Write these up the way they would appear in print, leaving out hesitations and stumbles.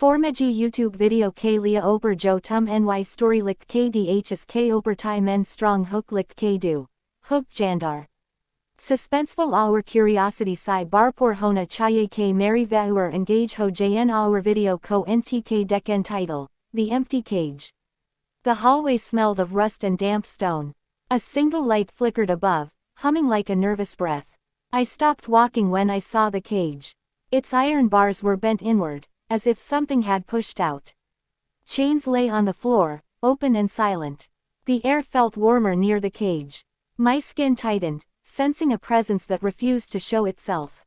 Formaji YouTube video k lia oper jo tum ny story lik kdhs k oper thai men strong hook lik k do. Hook jandar. Suspenseful our curiosity sai barpor hona chaye k mary viewer engage ho jn our video ko ntk deken title, The Empty Cage. The hallway smelled of rust and damp stone. A single light flickered above, humming like a nervous breath. I stopped walking when I saw the cage. Its iron bars were bent inward, as if something had pushed out. Chains lay on the floor, open and silent. The air felt warmer near the cage. My skin tightened, sensing a presence that refused to show itself.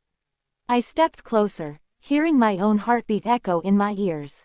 I stepped closer, hearing my own heartbeat echo in my ears.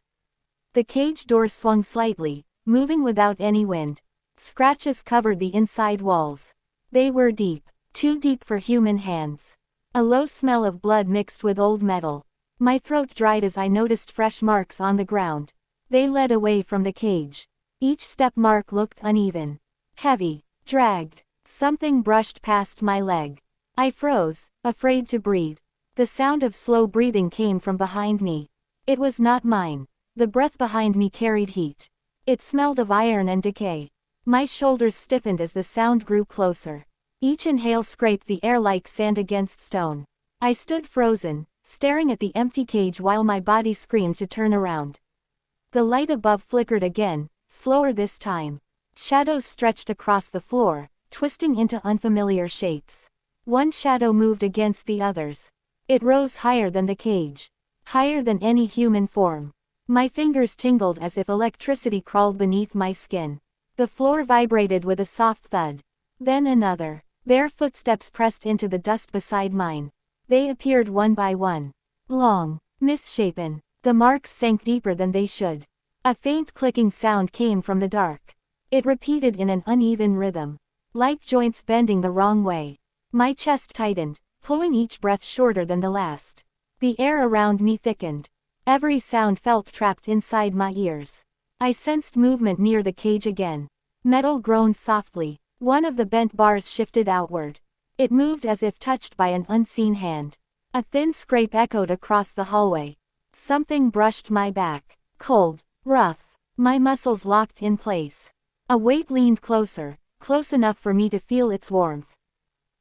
The cage door swung slightly, moving without any wind. Scratches covered the inside walls. They were deep, too deep for human hands. A low smell of blood mixed with old metal. My throat dried as I noticed fresh marks on the ground. They led away from the cage. Each step mark looked uneven. Heavy, dragged. Something brushed past my leg. I froze, afraid to breathe. The sound of slow breathing came from behind me. It was not mine. The breath behind me carried heat. It smelled of iron and decay. My shoulders stiffened as the sound grew closer. Each inhale scraped the air like sand against stone. I stood frozen, staring at the empty cage while my body screamed to turn around. The light above flickered again, slower this time. Shadows stretched across the floor, twisting into unfamiliar shapes. One shadow moved against the others. It rose higher than the cage. Higher than any human form. My fingers tingled as if electricity crawled beneath my skin. The floor vibrated with a soft thud. Then another. Bare footsteps pressed into the dust beside mine. They appeared one by one. Long, misshapen. The marks sank deeper than they should. A faint clicking sound came from the dark. It repeated in an uneven rhythm. Like joints bending the wrong way. My chest tightened, pulling each breath shorter than the last. The air around me thickened. Every sound felt trapped inside my ears. I sensed movement near the cage again. Metal groaned softly. One of the bent bars shifted outward. It moved as if touched by an unseen hand. A thin scrape echoed across the hallway. Something brushed my back. Cold, rough. My muscles locked in place. A weight leaned closer, close enough for me to feel its warmth.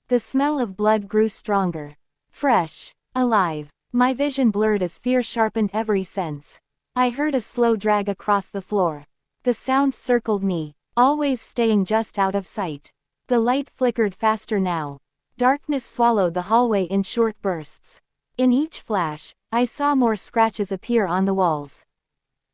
The smell of blood grew stronger. Fresh, alive. My vision blurred as fear sharpened every sense. I heard a slow drag across the floor. The sound circled me, always staying just out of sight. The light flickered faster now. Darkness swallowed the hallway in short bursts. In each flash, I saw more scratches appear on the walls.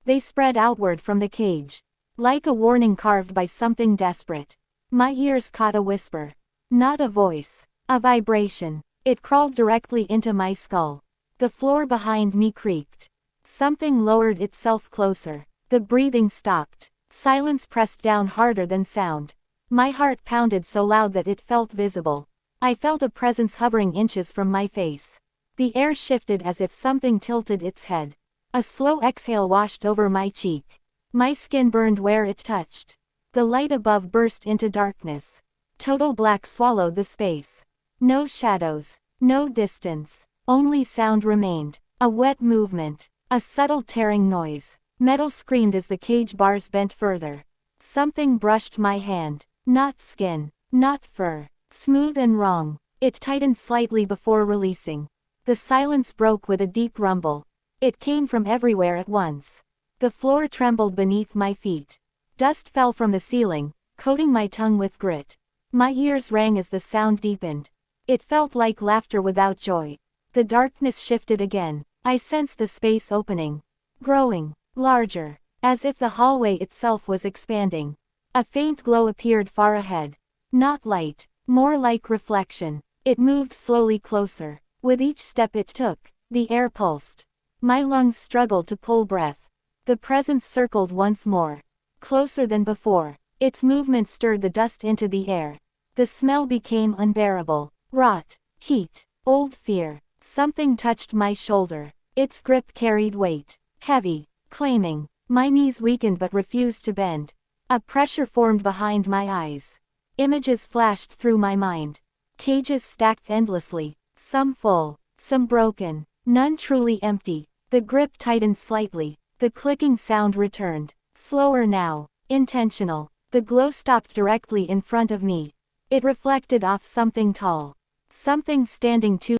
They spread outward from the cage. Like a warning carved by something desperate. My ears caught a whisper. Not a voice. A vibration. It crawled directly into my skull. The floor behind me creaked. Something lowered itself closer. The breathing stopped. Silence pressed down harder than sound. My heart pounded so loud that it felt visible. I felt a presence hovering inches from my face. The air shifted as if something tilted its head. A slow exhale washed over my cheek. My skin burned where it touched. The light above burst into darkness. Total black swallowed the space. No shadows. No distance. Only sound remained. A wet movement. A subtle tearing noise. Metal screamed as the cage bars bent further. Something brushed my hand. Not skin. Not fur. Smooth and wrong. It tightened slightly before releasing. The silence broke with a deep rumble. It came from everywhere at once. The floor trembled beneath my feet. Dust fell from the ceiling, coating my tongue with grit. My ears rang as the sound deepened. It felt like laughter without joy. The darkness shifted again. I sensed the space opening. Growing. Larger. As if the hallway itself was expanding. A faint glow appeared far ahead. Not light. More like reflection. It moved slowly closer. With each step it took, the air pulsed. My lungs struggled to pull breath. The presence circled once more. Closer than before. Its movement stirred the dust into the air. The smell became unbearable. Rot. Heat. Old fear. Something touched my shoulder. Its grip carried weight. Heavy. Claiming. My knees weakened but refused to bend. A pressure formed behind my eyes. Images flashed through my mind. Cages stacked endlessly. Some full. Some broken. None truly empty. The grip tightened slightly. The clicking sound returned. Slower now. Intentional. The glow stopped directly in front of me. It reflected off something tall. Something standing 2